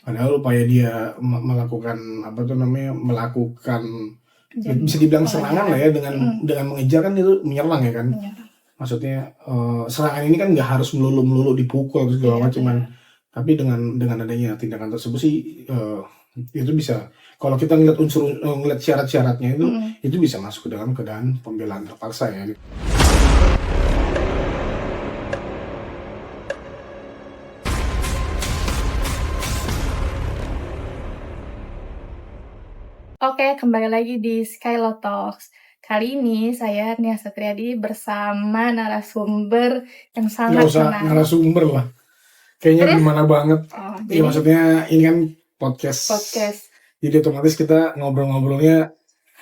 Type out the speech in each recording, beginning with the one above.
Padahal upaya dia melakukan apa tuh namanya, melakukan bisa dibilang serangan lah ya, dengan mengejar kan itu menyerang ya kan. Maksudnya serangan ini kan nggak harus melulu dipukul terus segala macam, tapi dengan adanya tindakan tersebut sih itu bisa, kalau kita ngeliat syarat-syaratnya itu bisa masuk ke dalam keadaan pembelaan terpaksa ya. Oke, kembali lagi di Skylo Talks. Kali ini saya Nia Satriadi bersama narasumber yang sangat Nggak usah menarik. narasumber lah, kayaknya gimana banget. Jadi, maksudnya ini kan podcast. Jadi otomatis kita ngobrol-ngobrolnya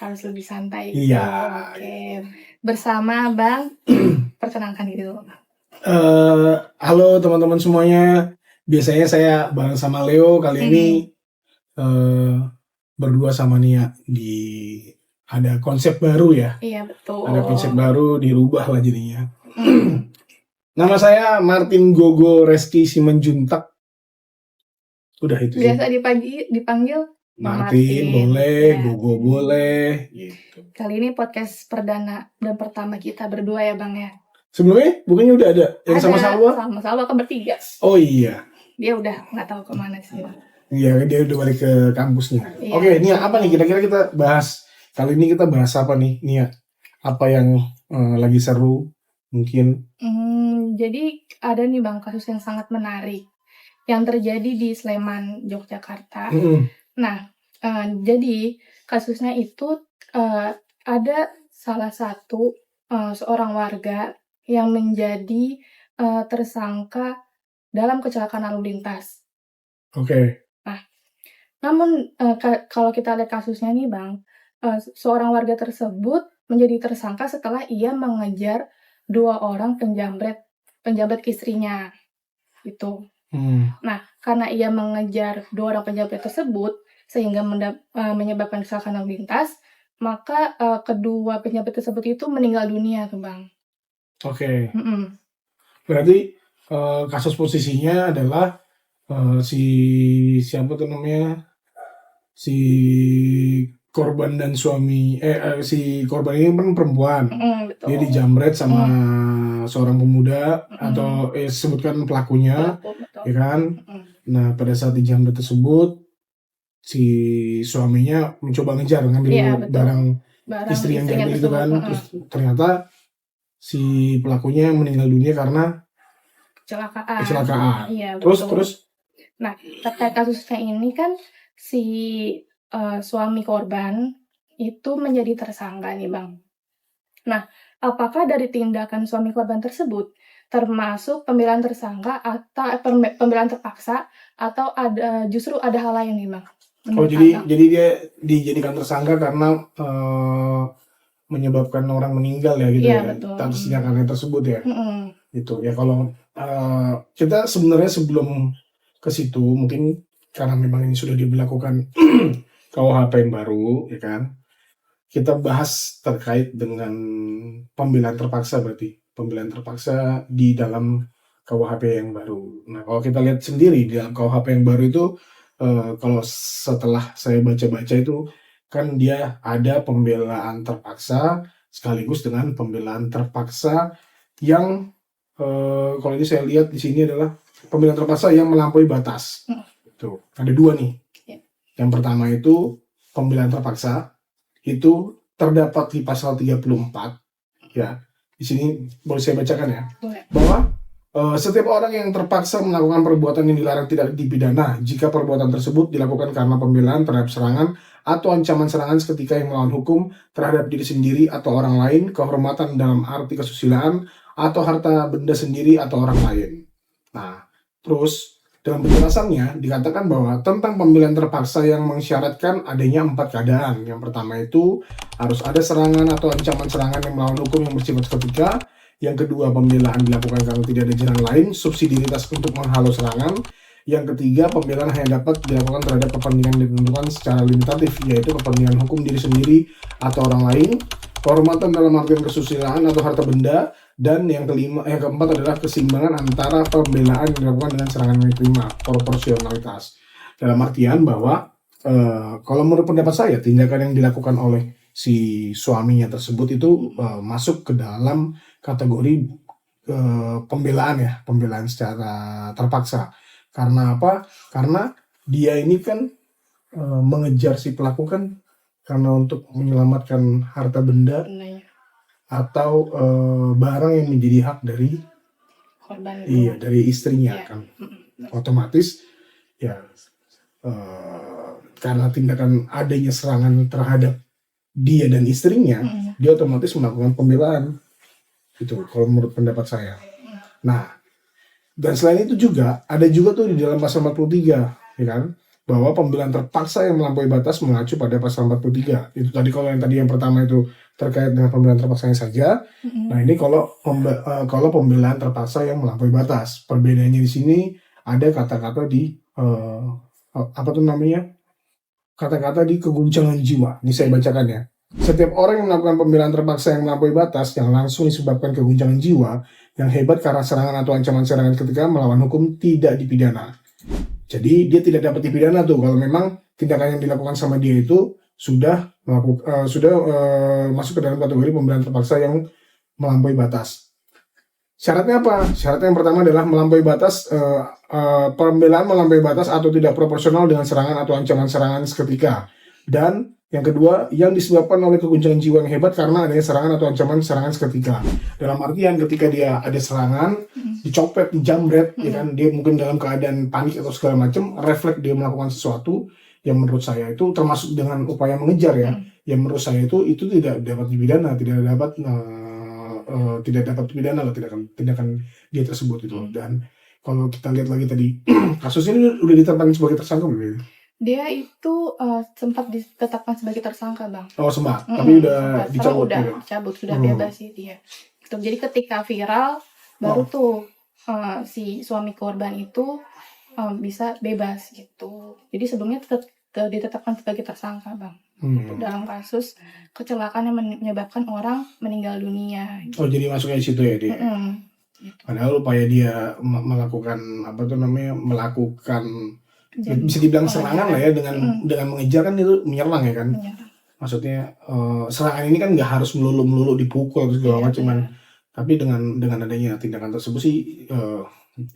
harus lebih santai. Iya. Oke. Bersama Bang, perkenalkan diri dulu. Halo teman-teman semuanya. Biasanya saya bareng sama Leo, kali ini berdua sama Nia ada konsep baru ya. Iya, betul. Ada konsep baru, dirubah lah jadinya. Nama saya Martin Gogo Reski Simenjuntak. Udah itu sih. Biasa dipanggil Martin boleh, ya. Gogo boleh gitu. Kali ini podcast perdana dan pertama kita berdua ya Bang ya. Sebelumnya bukannya udah ada yang sama Salwa? Sama Salwa kan bertiga. Oh iya. Dia udah nggak tahu kemana sih. Iya, dia udah balik ke kampusnya. Iya. Oke, Nia, apa nih kira-kira kita bahas? Kali ini kita bahas apa nih, Nia? Apa yang lagi seru mungkin? Jadi ada nih Bang kasus yang sangat menarik yang terjadi di Sleman, Yogyakarta. Nah, jadi kasusnya itu ada salah satu seorang warga yang menjadi tersangka dalam kecelakaan lalu lintas. Oke. Nah, namun kalau kita lihat kasusnya nih Bang, seorang warga tersebut menjadi tersangka setelah ia mengejar 2 orang penjamret istrinya gitu. Nah, karena ia mengejar 2 orang penjamret tersebut sehingga menyebabkan kecelakaan lalu lintas, maka kedua penjamret tersebut itu meninggal dunia tuh Bang. Oke. Berarti kasus posisinya adalah siapa tuh namanya, si korban dan suami si korban ini kan perempuan. Betul. Dia dijamret sama seorang pemuda atau sebutkan pelakunya, ya kan. Nah, pada saat dijamret tersebut si suaminya mencoba ngejar ngambil barang istri yang diambil itu kan. Terus ternyata si pelakunya meninggal dunia karena kecelakaan. Iya, terus nah, terkait kasusnya ini kan si suami korban itu menjadi tersangka nih Bang. Nah, apakah dari tindakan suami korban tersebut termasuk pembelaan tersangka atau pembelaan terpaksa atau justru ada hal lain nih Bang? Jadi dia dijadikan tersangka karena menyebabkan orang meninggal ya gitu ya. Atas tindakannya tersebut ya. Gitu ya. Kalau kita sebenarnya sebelum ke situ, mungkin karena memang ini sudah diberlakukan KUHP yang baru, ya kan. Kita bahas terkait dengan pembelaan terpaksa, berarti pembelaan terpaksa di dalam KUHP yang baru. Nah, kalau kita lihat sendiri di dalam KUHP yang baru itu, kalau setelah saya baca-baca itu kan dia ada pembelaan terpaksa sekaligus dengan pembelaan terpaksa yang kalau ini saya lihat di sini adalah pembelaan terpaksa yang melampaui batas. Tuh, ada 2 nih. Yang pertama itu pembelaan terpaksa itu terdapat di pasal 34 ya. Di sini boleh saya bacakan ya. Bahwa setiap orang yang terpaksa melakukan perbuatan yang dilarang tidak dipidana jika perbuatan tersebut dilakukan karena pembelaan terhadap serangan atau ancaman serangan seketika yang melawan hukum terhadap diri sendiri atau orang lain, kehormatan dalam arti kesusilaan, atau harta benda sendiri atau orang lain. Nah, terus dalam penjelasannya dikatakan bahwa tentang pembelaan terpaksa yang mensyaratkan adanya 4 keadaan. Yang pertama itu harus ada serangan atau ancaman serangan yang melawan hukum yang bersifat seketika. Yang kedua, pembelaan dilakukan karena tidak ada jalan lain, subsidiaritas untuk menghalau serangan. Yang ketiga, pembelaan hanya dapat dilakukan terhadap kepentingan yang ditentukan secara limitatif, yaitu kepentingan hukum diri sendiri atau orang lain, kehormatan dalam artian kesusilaan atau harta benda, dan yang keempat adalah keseimbangan antara pembelaan yang dilakukan dengan serangan yang diterima, proporsionalitas. Dalam artian bahwa kalau menurut pendapat saya, tindakan yang dilakukan oleh si suaminya tersebut itu masuk ke dalam kategori pembelaan secara terpaksa. Karena apa? Karena dia ini kan mengejar si pelaku kan karena untuk menyelamatkan harta benda Benar. atau barang yang menjadi hak dari Korban. dari istrinya Iya. kan. Otomatis ya karena tindakan adanya serangan terhadap dia dan istrinya, dia otomatis melakukan pembelaan. Itu kalau menurut pendapat saya. Nah, dan selain itu juga ada juga tuh di dalam pasal 43, ya kan, bahwa pembelaan terpaksa yang melampaui batas mengacu pada pasal 43. Itu tadi kalau yang pertama itu terkait dengan pembelaan terpaksanya saja. Nah, ini kalau pembelaan terpaksa yang melampaui batas. Perbedaannya di sini ada kata-kata di apa tuh namanya? Kata-kata di keguncangan jiwa. Ini saya bacakan ya. Setiap orang yang melakukan pembelaan terpaksa yang melampaui batas yang langsung disebabkan keguncangan jiwa yang hebat karena serangan atau ancaman serangan ketika melawan hukum tidak dipidana. Jadi dia tidak dapat dipidana tuh kalau memang tindakan yang dilakukan sama dia itu sudah masuk ke dalam kategori pembelaan terpaksa yang melampaui batas. Syaratnya apa? Syaratnya yang pertama adalah melampaui batas, pembelaan melampaui batas atau tidak proporsional dengan serangan atau ancaman serangan seketika. Dan yang kedua, yang disebabkan oleh keguncangan jiwa yang hebat karena adanya serangan atau ancaman serangan seketika. Dalam artian ketika dia ada serangan, dicopet, dijamret, ya kan, dia mungkin dalam keadaan panik atau segala macam, refleks dia melakukan sesuatu yang menurut saya itu termasuk dengan upaya mengejar ya. Yang menurut saya itu tidak dapat dipidana, tidak dapat dipidana lah tindakan dia tersebut itu. Dan kalau kita lihat lagi tadi kasus ini udah ditetapkan sebagai tersangka belum? Dia itu sempat ditetapkan sebagai tersangka, Bang. Oh, sempat. Tapi udah dicabut. Udah dicabut, sudah bebas sih dia. Jadi ketika viral baru tuh si suami korban itu bisa bebas gitu. Jadi sebelumnya ditetapkan sebagai tersangka, Bang. Dalam kasus kecelakaan yang menyebabkan orang meninggal dunia. Oh, jadi masuknya di situ ya dia. Gitu. Padahal upaya dia melakukan bisa dibilang serangan lah ya dengan mengejar kan itu menyerang ya kan. Maksudnya serangan ini kan nggak harus melulu dipukul segala macam, tapi dengan adanya tindakan tersebut sih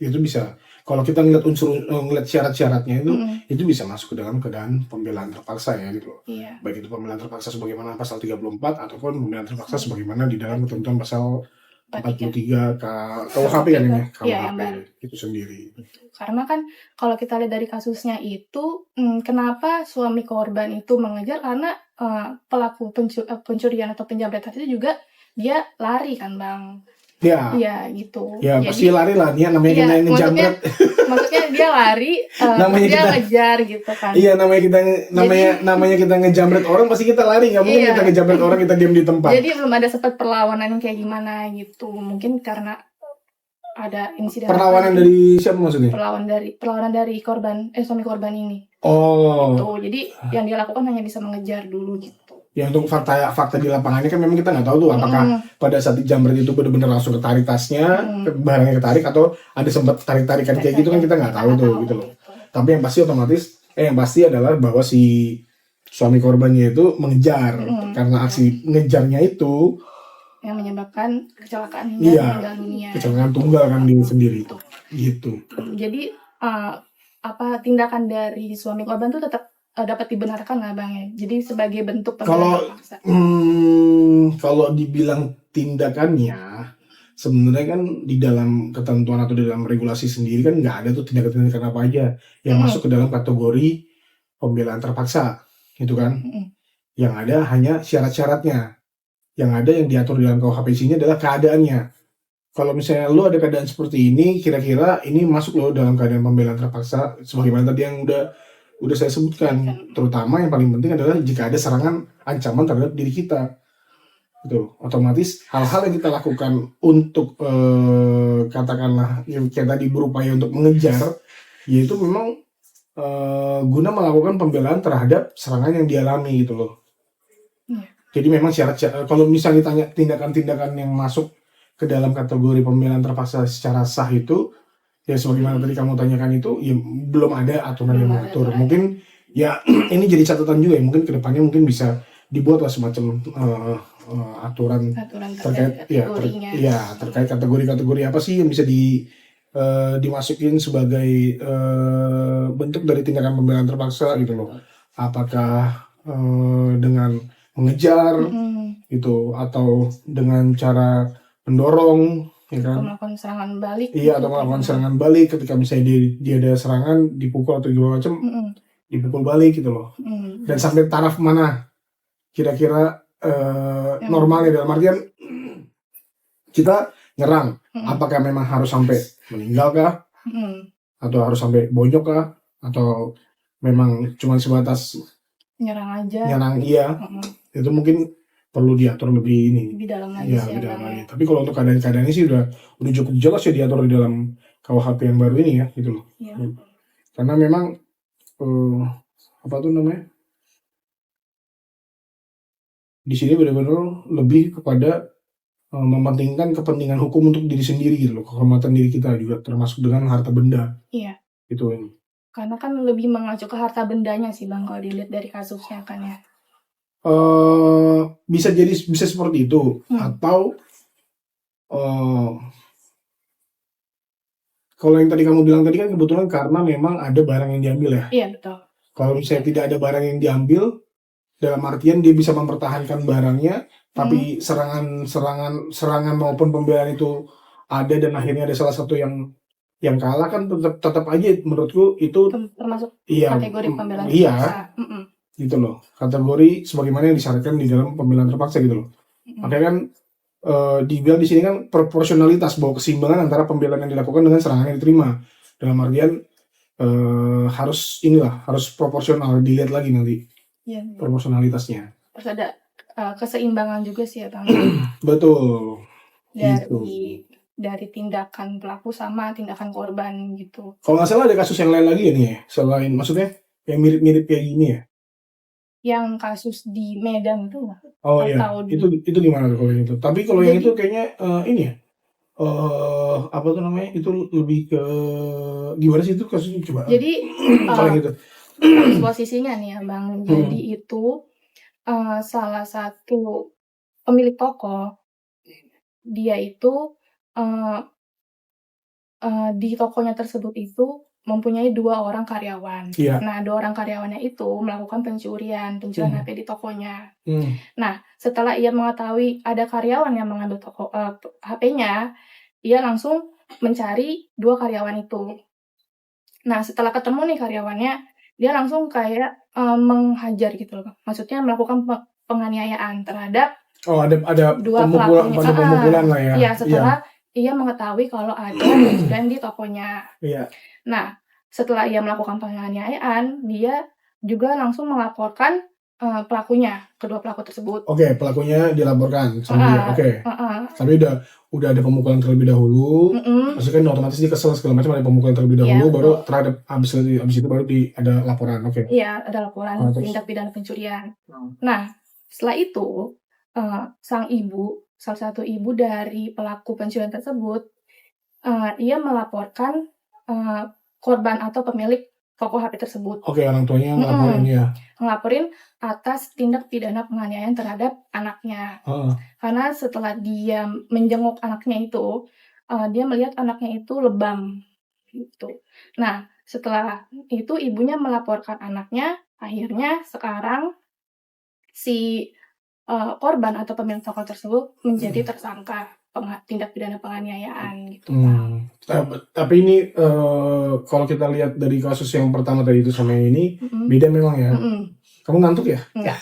itu bisa. Kalau kita ngeliat syarat-syaratnya itu bisa masuk ke dalam keadaan pembelaan terpaksa ya gitu. Iya. Baik itu pembelaan terpaksa sebagaimana pasal 34 ataupun pembelaan terpaksa sebagaimana di dalam ketentuan pasal 43 KUHP kan ini, KUHP itu sendiri. Karena kan kalau kita lihat dari kasusnya itu, kenapa suami korban itu mengejar karena pelaku pencurian atau penjamretan itu juga dia lari kan, Bang. Ya. Iya gitu. Ya jadi, pasti lari lah dia namanya kita ngejamret. Maksudnya dia lari, dia ngejar gitu kan. Iya namanya kita ngejamret orang pasti kita lari, nggak mungkin kita ngejamret orang kita diam di tempat. Jadi belum ada sempat perlawanan kayak gimana gitu. Mungkin karena ada insiden. Perlawanan dari siapa maksudnya? Perlawanan dari suami korban ini. Oh. Gitu. Jadi yang dia lakukan hanya bisa mengejar dulu gitu. Ya untuk fakta di lapangannya kan memang kita nggak tahu tuh apakah pada saat dijamret itu benar-benar langsung ketarik tasnya, barangnya ketarik atau ada sempat tarik-tarikan kayak gitu kan kita nggak tahu tuh gitu loh. Tapi yang pasti adalah bahwa si suami korbannya itu mengejar karena aksi ngejarnya itu yang menyebabkan kecelakaan hingga meninggal dunia. Kecelakaan tunggal kan dia sendiri itu. Gitu. Jadi tindakan dari suami korban tuh tetap dapat dibenarkan lah, Bang ya. Jadi sebagai bentuk pembelaan terpaksa. Kalau dibilang tindakannya sebenarnya kan di dalam ketentuan atau di dalam regulasi sendiri kan nggak ada tuh tindakan-tindakan apa aja yang masuk ke dalam kategori pembelaan terpaksa gitu kan. Yang ada hanya syarat-syaratnya. Yang ada yang diatur di dalam KUHP isinya adalah keadaannya. Kalau misalnya lo ada keadaan seperti ini, kira-kira ini masuk lo dalam keadaan pembelaan terpaksa sebagaimana tadi yang udah saya sebutkan. Terutama yang paling penting adalah jika ada serangan ancaman terhadap diri kita. Gitu. Otomatis hal-hal yang kita lakukan untuk katakanlah yang kayak tadi berupaya untuk mengejar, yaitu memang guna melakukan pembelaan terhadap serangan yang dialami gitu loh. Jadi memang syarat kalau misalnya ditanya tindakan-tindakan yang masuk ke dalam kategori pembelaan terpaksa secara sah itu Ya sebagaimana tadi kamu tanyakan itu, ya belum ada aturan yang Belum ada mengatur. aturan. Mungkin ya ini jadi catatan juga ya, mungkin kedepannya mungkin bisa dibuatlah semacam aturan Aturan terkait terkait kategorinya. terkait kategori-kategori apa sih yang bisa dimasukin sebagai bentuk dari tindakan pembelaan terpaksa gitu loh. Apakah dengan mengejar gitu atau dengan cara mendorong, ya Atau kan? melakukan serangan balik Iya, gitu, atau melakukan gimana? serangan balik ketika misalnya dia ada serangan, dipukul atau segala macam, dipukul balik gitu loh. Dan sampai taraf mana kira-kira normalnya, dalam artian kita nyerang, apakah memang harus sampai meninggal kah? Atau harus sampai bonyok kah? Atau memang cuma sebatas nyerang aja. Nyerang, iya. Itu mungkin perlu diatur lebih dalam lagi. Ya, lebih dalam lagi. Tapi kalau untuk keadaan-keadaan ini sih udah cukup jelas ya diatur di dalam KUHP yang baru ini ya, gitu loh. Iya. Karena memang apa tuh namanya? Di sini benar-benar lebih kepada mementingkan kepentingan hukum untuk diri sendiri gitu loh, kehormatan diri kita juga termasuk dengan harta benda. Iya. Gitu ini. Karena kan lebih mengacu ke harta bendanya sih Bang kalau dilihat dari kasusnya kan ya. Bisa seperti itu atau kalau yang tadi kamu bilang tadi kan kebetulan karena memang ada barang yang diambil ya. Iya, betul. Kalau misalnya tidak ada barang yang diambil, dalam artian dia bisa mempertahankan barangnya, tapi serangan maupun pembelaan itu ada dan akhirnya ada salah satu yang kalah, kan tetap aja menurutku itu termasuk kategori pembelaan terpaksa. Gitu loh. Kategori sebagaimana yang disyaratkan di dalam pembelaan terpaksa gitu loh. Makanya kan dibilang di sini kan proporsionalitas, bahwa keseimbangan antara pembelaan yang dilakukan dengan serangan yang diterima. Dalam artian harus proporsional, dilihat lagi nanti proporsionalitasnya. Terus ada keseimbangan juga sih ya Bang. Betul. Dari tindakan pelaku sama tindakan korban gitu. Kalau nggak salah ada kasus yang lain lagi ya nih ya, selain maksudnya yang mirip-mirip kayak gini ya. Yang kasus di Medan tuh. Oh iya, itu gimana tuh kalau itu? Tapi kalau yang itu kayaknya ini ya, apa tuh namanya, itu lebih ke gimana sih itu kasusnya, coba. Jadi kalau gitu. posisinya nih ya Bang, jadi itu salah satu pemilik toko, dia itu di tokonya tersebut itu mempunyai 2 orang karyawan. Nah, 2 orang karyawannya itu melakukan pencurian HP di tokonya. Nah, setelah ia mengetahui ada karyawan yang mengambil HP-nya, ia langsung mencari 2 karyawan itu. Nah, setelah ketemu nih karyawannya, dia langsung kayak menghajar gitu loh. Maksudnya melakukan penganiayaan terhadap ada 2 pelakunya. Pemukulan lah ya. Iya, setelah ia mengetahui kalau ada pencurian di tokonya. Iya. Nah, setelah ia melakukan penganiayaan, dia juga langsung melaporkan pelakunya, kedua pelaku tersebut. Oke, pelakunya dilaporkan sama dia. Oke. Tapi udah ada pemukulan terlebih dahulu. Maksudnya kan otomatis dia kesel segala macam, ada pemukulan terlebih dahulu, baru terhadap abis itu baru ada laporan. Oke. Iya, ada laporan tindak pidana pencurian. Nah, setelah itu salah satu ibu dari pelaku pencurian tersebut, ia melaporkan korban atau pemilik toko HP tersebut. Oke, orang tuanya ngelaporin ya. Ngelaporin atas tindak pidana penganiayaan terhadap anaknya. Karena setelah dia menjenguk anaknya itu, dia melihat anaknya itu lebam gitu. Nah, setelah itu ibunya melaporkan anaknya, akhirnya sekarang si korban atau pemilik toko tersebut menjadi tersangka tindak pidana penganiayaan gitu. Tapi ini kalau kita lihat dari kasus yang pertama tadi itu sama yang ini beda memang ya. Kamu ngantuk ya? Enggak.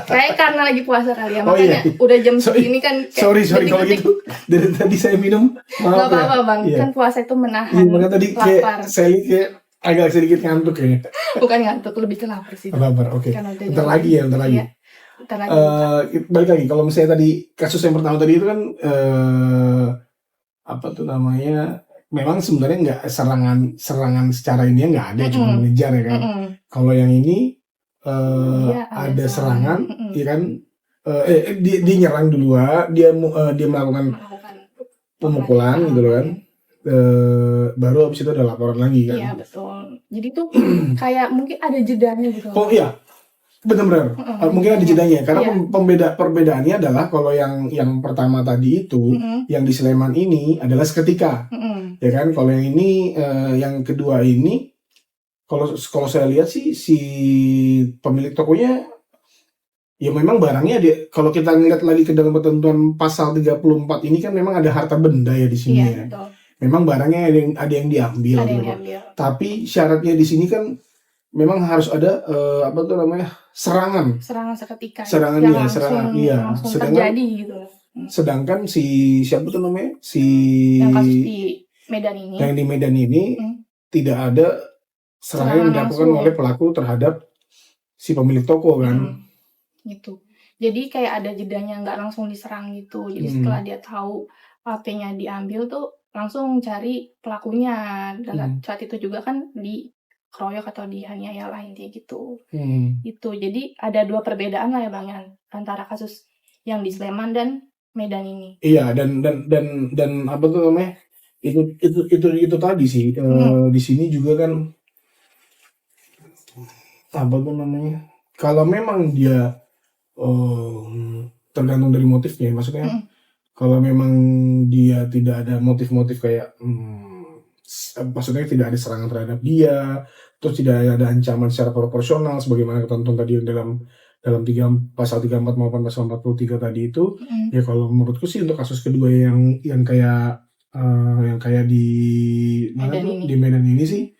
Kayak karena lagi puasa kali ya, makanya udah jam segini kan. Sorry kalau gitu. Dari tadi saya minum. Gak apa-apa Bang, kan puasa itu menahan makanya tadi lapar. Saya agak sedikit ngantuk kayaknya. Bukan ngantuk, lebih ke lapar sih. Lapar, oke. Bentar lagi. Iya. Balik lagi, kalau misalnya tadi kasus yang pertama tadi itu kan apa tuh namanya, memang sebenarnya nggak serangan secara ini nggak ada, cuma mengejar ya kan. Kalau yang ini ada serangan, ya kan, dia nyerang duluan, dia melakukan pemukulan gitu kan. baru habis itu ada laporan lagi kan. Iya betul. Jadi tuh kayak mungkin ada jedanya gitu. Oh iya, benar-benar. Mungkin ada jedanya karena perbedaannya adalah kalau yang pertama tadi itu yang di Sleman ini adalah seketika, ya kan. Kalau yang ini yang kedua ini, kalau saya lihat sih si pemilik tokonya ya memang barangnya kalau kita ngeliat lagi ke dalam ketentuan pasal 34 ini kan memang ada harta benda ya di sini ya. Betul. Memang barangnya ada yang diambil. Tapi syaratnya di sini kan memang harus ada serangan seketika. Serangan langsung terjadi gitu. Sedangkan si siapa tuh namanya? Yang kasus di Medan ini. Yang di Medan ini tidak ada serangan yang dilakukan oleh pelaku terhadap si pemilik toko kan. Gitu. Jadi kayak ada jedanya, nggak langsung diserang gitu. Jadi setelah dia tahu HP-nya diambil tuh langsung cari pelakunya. Dan saat itu juga kan dikeroyok atau dianiaya lah intinya gitu. Itu. Jadi ada dua perbedaan lah ya Bang ya, antara kasus yang di Sleman dan Medan ini. Iya, dan apa tuh namanya? Itu tadi sih. Di sini juga kan apa tuh namanya? Kalau memang dia tergantung dari motifnya, maksudnya kalau memang dia tidak ada motif-motif kayak maksudnya tidak ada serangan terhadap dia, terus tidak ada ancaman secara proporsional sebagaimana ketentuan tadi dalam pasal 34 maupun pasal 43 tadi itu, ya kalau menurutku sih untuk kasus kedua yang kayak di Medan ini sih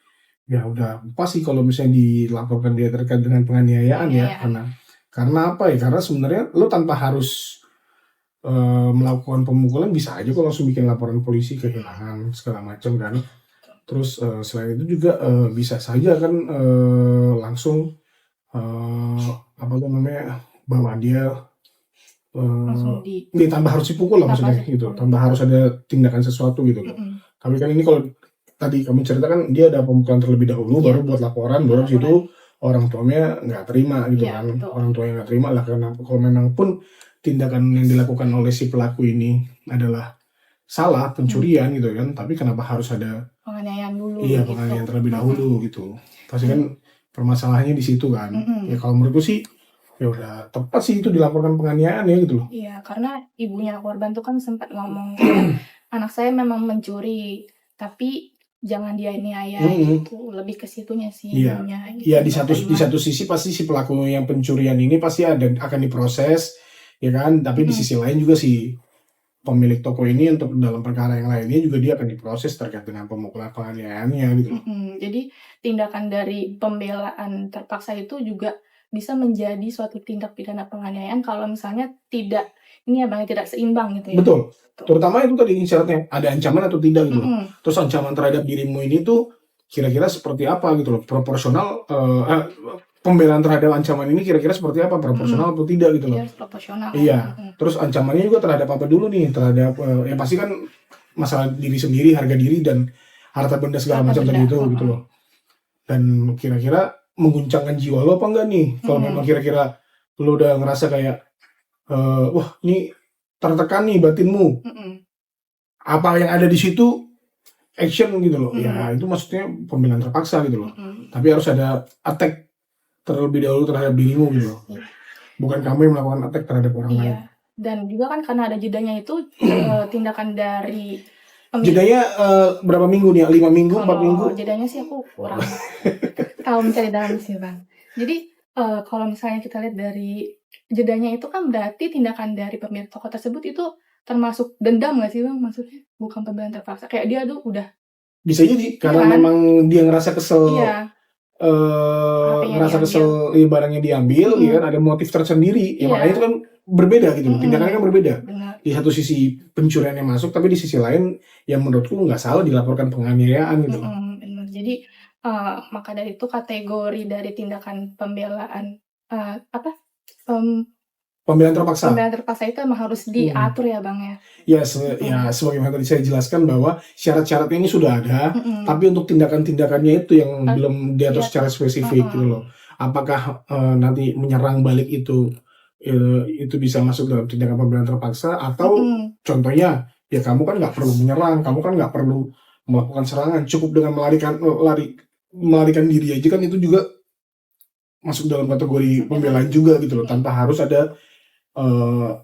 ya udah pas sih kalau misalnya dilaporkan dia terkait dengan penganiayaan ya, karena apa ya? Karena sebenarnya lo tanpa harus melakukan pemukulan bisa aja kok langsung bikin laporan polisi kehilangan segala macam kan. Terus selain itu juga bisa saja kan langsung bahwa dia tambah harus dipukul lah maksudnya gitu. Tambah harus ada tindakan sesuatu gitu loh. Tapi kan ini kalau tadi kamu ceritakan dia ada pemukulan terlebih dahulu baru buat laporan, baru situ orang tuanya nggak terima gitu kan. Betul. Orang tuanya nggak terima lah karena kalau memang pun tindakan yang dilakukan oleh si pelaku ini adalah salah, pencurian gitu kan, tapi kenapa harus ada penganiayaan dulu? Iya, penganiayaan terlebih dahulu gitu. Pasti kan permasalahannya di situ kan. Ya kalau menurutku sih ya udah tepat sih itu dilaporkan penganiayaan ya gitu loh. Iya, karena ibunya korban tuh kan sempat ngomong anak saya memang mencuri, tapi jangan dianiaya gitu, lebih ke situnya sih. Iya, gitu. Ya di satu sisi pasti si pelaku yang pencurian ini pasti akan diproses, ya kan. Tapi di sisi lain juga si pemilik toko ini untuk dalam perkara yang lainnya juga dia akan diproses terkait dengan pemukulan penganiayaannya gitu. Jadi tindakan dari pembelaan terpaksa itu juga bisa menjadi suatu tindak pidana penganiayaan kalau misalnya tidak seimbang gitu ya. Betul. Terutama itu tadi syaratnya ada ancaman atau tidak gitu loh. Terus ancaman terhadap dirimu ini tuh kira-kira seperti apa gitu loh. Proporsional pembelaan terhadap ancaman ini kira-kira seperti apa, proporsional atau tidak gitu loh. Iya, proporsional. Iya. Terus ancamannya juga terhadap apa dulu nih? Terhadap ya pasti kan masalah diri sendiri, harga diri dan harta benda segala macam tadi itu gitu loh. Dan kira-kira mengguncangkan jiwa lo apa enggak nih? Kalau memang kira-kira lo udah ngerasa kayak wah ini tertekan nih batinmu. Apa yang ada di situ action gitu loh. Ya itu maksudnya pembelaan terpaksa gitu loh. Tapi harus ada attack terlebih dahulu terhadap dirimu gitu loh. Bukan kamu yang melakukan attack terhadap orang lain. Dan juga kan karena ada jedanya itu tindakan dari jedanya berapa minggu nih? 5 minggu, 4 minggu? Jedanya sih aku kurang tahu mencari dalam sih Bang. Jadi kalau misalnya kita lihat dari jedanya itu kan berarti tindakan dari pemilik toko tersebut itu termasuk dendam nggak sih Bang? Maksudnya bukan pembelaan terpaksa. Kayak dia tuh udah bisa jadi karena memang dia ngerasa kesel. Iya. Ngerasa kesel barangnya diambil, ya kan ada motif tersendiri. Ya makanya itu kan berbeda gitu. Tindakannya kan berbeda. Benar. Di satu sisi pencuriannya masuk, tapi di sisi lain yang menurutku nggak salah dilaporkan penganiayaan gitu. Benar. Jadi maka dari itu kategori dari tindakan pembelaan pembelaan terpaksa. Pembelaan terpaksa itu emang harus diatur ya Bang ya. Ya, ya sebagaimana tadi saya jelaskan bahwa syarat-syaratnya ini sudah ada, tapi untuk tindakan-tindakannya itu yang belum diatur secara spesifik gitu loh. Apakah nanti menyerang balik itu bisa masuk dalam tindakan pembelaan terpaksa atau contohnya ya kamu kan nggak perlu menyerang, kamu kan nggak perlu melakukan serangan, cukup dengan melarikan diri aja kan itu juga masuk dalam kategori pembelaan juga gitu loh, tanpa harus ada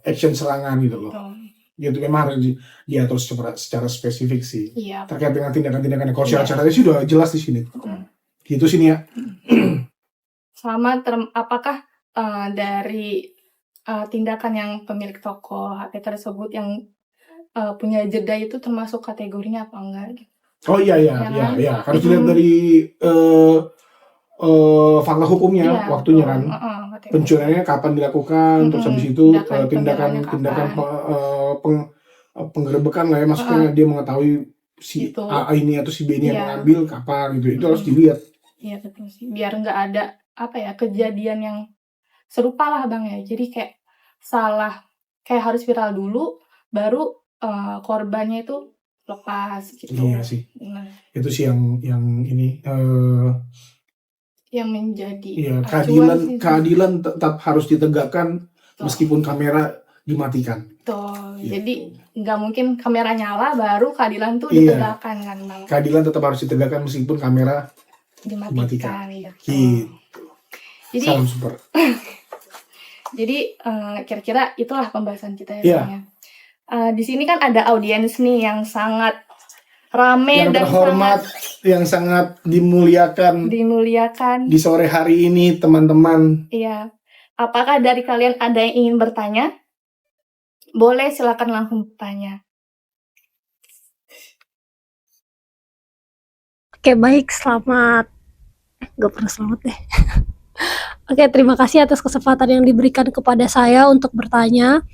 action serangan gitu loh. Gitu memang harus diatur secara spesifik sih. Iya. Terkait dengan tindakan-tindakannya. Kalau syarat-syaratnya sih udah jelas di sini. Gitu sih Nia. Sama apakah dari tindakan yang pemilik toko HP tersebut yang punya jeda itu termasuk kategorinya apa enggak? Oh iya. Harus dilihat dari fakta hukumnya, waktunya kan. Pencuriannya kapan dilakukan, terus habis itu tindakan penggerebekan lah ya, maksudnya dia mengetahui si A ini atau si B ini yang mengambil kapan gitu, itu harus dilihat. Iya betul sih, biar nggak ada kejadian yang serupa lah Bang ya, jadi kayak salah, kayak harus viral dulu, baru korbannya itu lepas gitu. Iya sih, itu sih yang ini yang menjadi keadilan tetap harus ditegakkan meskipun kamera dimatikan. Jadi nggak mungkin kamera nyala baru keadilan tuh ditegakkan kan Bang. Keadilan tetap harus ditegakkan meskipun kamera dimatikan. Gitu. Jadi salam super. Jadi kira-kira itulah pembahasan kita ya Bang ya. Di sini kan ada audiens nih yang sangat rame yang dan terhormat, yang sangat dimuliakan di sore hari ini teman-teman. Iya. Apakah dari kalian ada yang ingin bertanya? Boleh, silakan langsung tanya. Oke, baik, selamat. Gak perlu selamat deh. Oke, terima kasih atas kesempatan yang diberikan kepada saya untuk bertanya.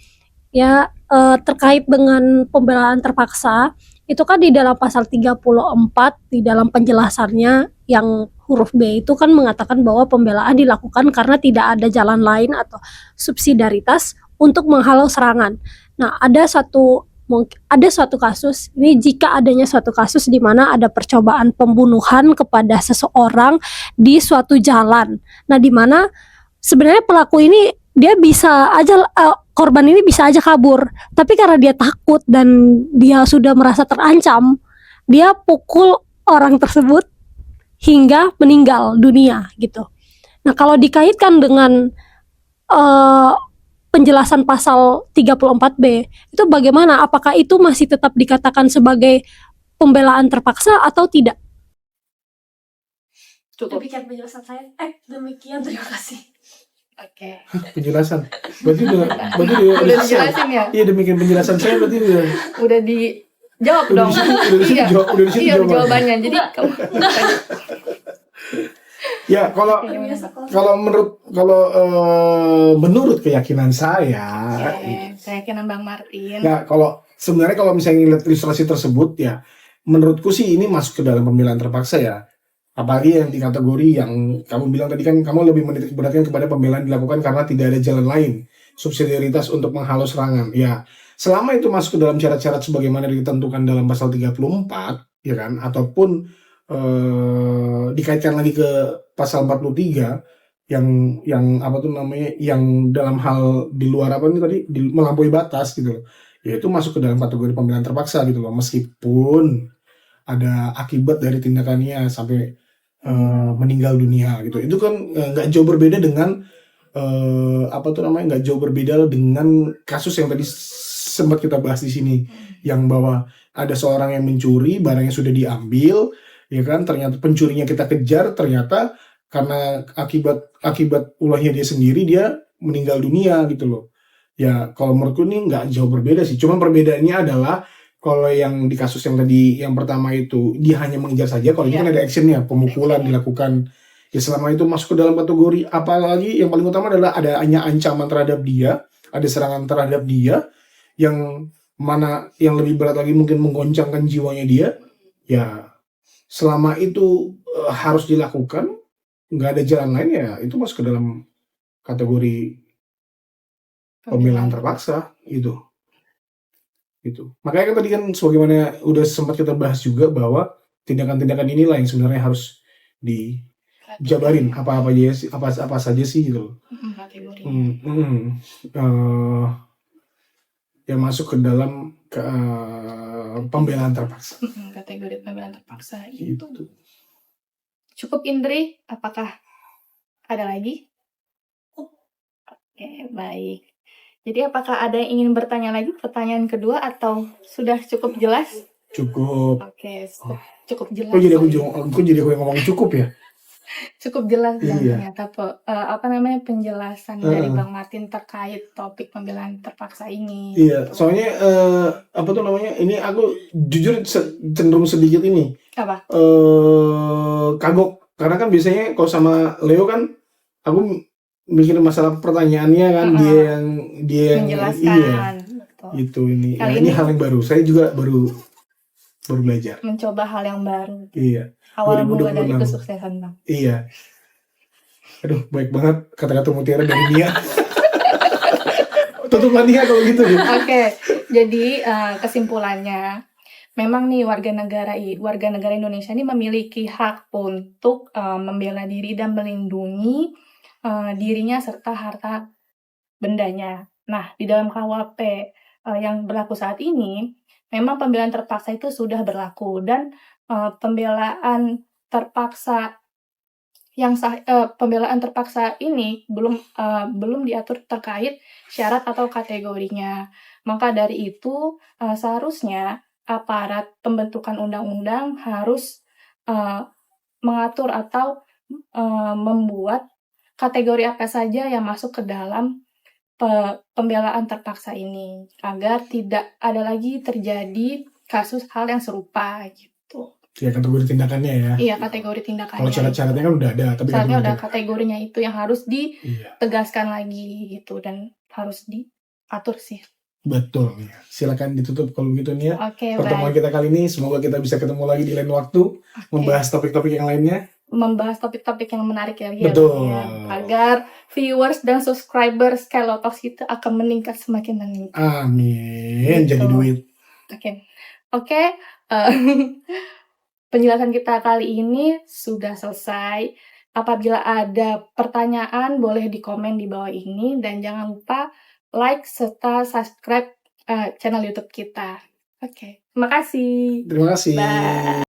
Ya, terkait dengan pembelaan terpaksa, itu kan di dalam pasal 34 di dalam penjelasannya yang huruf B itu kan mengatakan bahwa pembelaan dilakukan karena tidak ada jalan lain atau subsidiaritas untuk menghalau serangan. Nah, ada suatu kasus, ini jika adanya suatu kasus di mana ada percobaan pembunuhan kepada seseorang di suatu jalan. Nah, di mana sebenarnya pelaku ini dia bisa aja korban ini bisa aja kabur, tapi karena dia takut dan dia sudah merasa terancam, dia pukul orang tersebut hingga meninggal dunia gitu. Nah, kalau dikaitkan dengan penjelasan pasal 34B, itu bagaimana? Apakah itu masih tetap dikatakan sebagai pembelaan terpaksa atau tidak? Demikian penjelasan saya. Demikian, terima kasih. Oke. Penjelasan. Berarti udah dijelasin ya? Iya, demikian penjelasan saya berarti udah dijawab dong. Udah di situ jawabannya. Jadi ya menurut keyakinan saya, keyakinan Bang Martin. Ya, sebenarnya kalau misalnya lihat ilustrasi tersebut ya, menurutku sih ini masuk ke dalam pembelaan terpaksa ya. Apalagi yang di kategori yang kamu bilang tadi kan, kamu lebih menitikberatkan kepada pembelaan dilakukan karena tidak ada jalan lain, subsidiaritas untuk menghalau serangan. Ya, selama itu masuk ke dalam syarat-syarat sebagaimana ditentukan dalam pasal 34, ya kan, ataupun dikaitkan lagi ke pasal 43 yang apa tuh namanya, yang dalam hal di luar apa nih tadi, melampaui batas gitu loh. Ya itu masuk ke dalam kategori pembelaan terpaksa gitu loh, meskipun ada akibat dari tindakannya sampai meninggal dunia gitu. Itu kan nggak jauh berbeda dengan nggak jauh berbeda dengan kasus yang tadi sempat kita bahas di sini, yang bahwa ada seorang yang mencuri, barangnya sudah diambil, ya kan, ternyata pencurinya kita kejar, ternyata karena akibat ulahnya dia sendiri dia meninggal dunia gitu loh. Ya kalau menurutku ini nggak jauh berbeda sih, cuma perbedaannya adalah kalau yang di kasus yang tadi yang pertama itu dia hanya mengejar saja, kalau ini kan ada actionnya, pemukulan dilakukan. Ya selama itu masuk ke dalam kategori, apalagi yang paling utama adalah ada hanya ancaman terhadap dia, ada serangan terhadap dia, yang mana yang lebih berat lagi mungkin menggoncangkan jiwanya dia. Ya selama itu harus dilakukan, nggak ada jalan lain, ya itu masuk ke dalam kategori pembelaan terpaksa itu. Makanya kan tadi kan sebagaimana udah sempat kita bahas juga bahwa tindakan-tindakan inilah yang sebenarnya harus dijabarin apa saja sih gitu. Yang masuk ke dalam pembelaan terpaksa. Kategori pembelaan terpaksa itu. Gitu. Cukup Indri, apakah ada lagi? Oke, baik. Jadi apakah ada yang ingin bertanya lagi pertanyaan kedua atau sudah cukup jelas? Cukup. Oke, cukup jelas. Kok jadi aku yang ngomong cukup ya? Cukup jelas Bang, Iya. ternyata penjelasan dari Bang Martin terkait topik pembelaan terpaksa ini. Iya, soalnya ini aku jujur cenderung sedikit ini. Apa? Kagok karena kan biasanya kalau sama Leo kan aku mikir masalah pertanyaannya kan dia yang menjelaskan. Iya. Betul. Itu ini. Kali ini hal yang baru. Saya juga baru belajar. Mencoba hal yang baru. Iya. Awal mula dari kesuksesan Bang. Iya. Aduh, baik banget kata-kata mutiara dari Nia. Tutup Nia kalau gitu. Oke, jadi kesimpulannya, memang nih warga negara Indonesia ini memiliki hak untuk membela diri dan melindungi dirinya serta harta bendanya. Nah, di dalam KUHP yang berlaku saat ini, memang pembelaan terpaksa itu sudah berlaku dan pembelaan terpaksa pembelaan terpaksa ini belum diatur terkait syarat atau kategorinya. Maka dari itu seharusnya aparat pembentukan undang-undang harus mengatur atau membuat kategori apa saja yang masuk ke dalam pembelaan terpaksa ini agar tidak ada lagi terjadi kasus hal yang serupa gitu. Ya, kategori tindakannya ya. Iya, kategori tindakannya. Kalau syarat-syaratnya kan udah ada, tapi syaratnya udah kategorinya itu yang harus ditegaskan lagi gitu dan harus diatur sih. Betul nih. Silakan ditutup kalau begitu nih ya. Oke, pertemuan baik. kita kali ini semoga kita bisa ketemu lagi di lain waktu membahas topik-topik yang lainnya. Membahas topik-topik yang menarik ya. Betul. Ya, agar viewers dan subscribers Skylotalks itu akan meningkat semakin meningkat. Amin. Jadi duit. Oke. Penjelasan kita kali ini sudah selesai. Apabila ada pertanyaan boleh dikomen di bawah ini dan jangan lupa like serta subscribe channel YouTube kita. Oke. Terima kasih. Terima kasih. Bye.